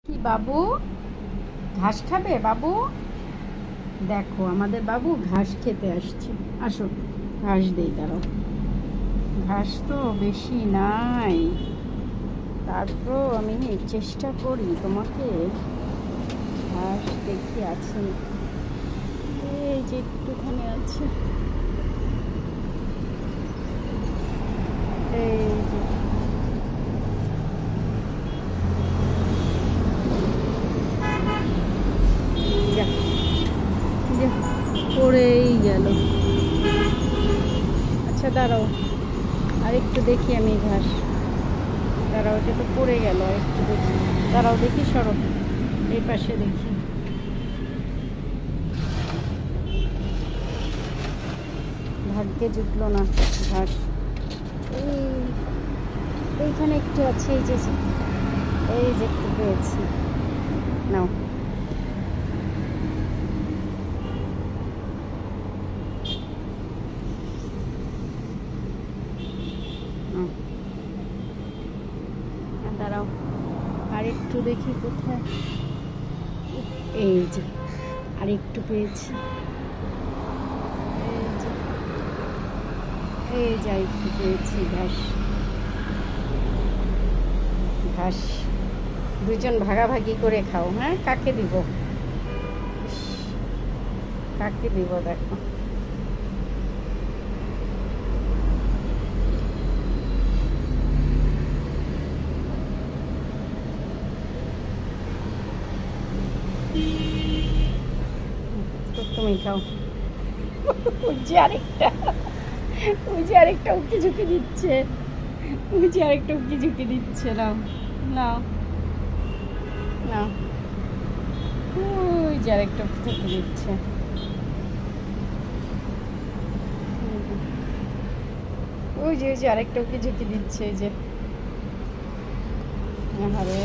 কি বাবু ঘাস খাবে? বাবু দেখো, আমাদের বাবু ঘাস খেতে আসছে। আসো, ঘাস দেই। দাঁড়াও, ঘাস তো বেশি নাই, তারপর আমি চেষ্টা করি তোমাকে ঘাস দেখি আছে। এই যে একটুখানি আছে, এই যে পড়েই গেল। আচ্ছা দাঁড়াও, আরেকটু দেখি আমি ঘাস। দাঁড়াও, এটা তো পড়ে গেল, আরেকটু দেখি। দাঁড়াও দেখি, সরো, এই পাশে দেখি। ভাগ্যে জুটলো না ঘাস। এইখানে একটু আছে, এই যে একটু পেয়েছি। নাও, দাঁড়াও আরেকটু দেখি কোথায়। এই যে আরেকটু পেয়েছি। এই যে আরেকটু পেয়েছি ঘাস। ঘাস দুজন ভাগাভাগি করে খাও। হ্যাঁ, কাকে দিব? কাকে দিব দেখো। তুমি খাও। ওই যে আরেকটা উকি ঝুঁকি দিচ্ছে। নাও নাও নাও, ওই যে আরেকটা উকি ঝুঁকি দিচ্ছে। ওই যে আরেকটা উকি ঝুঁকি দিচ্ছে। এই যে আরে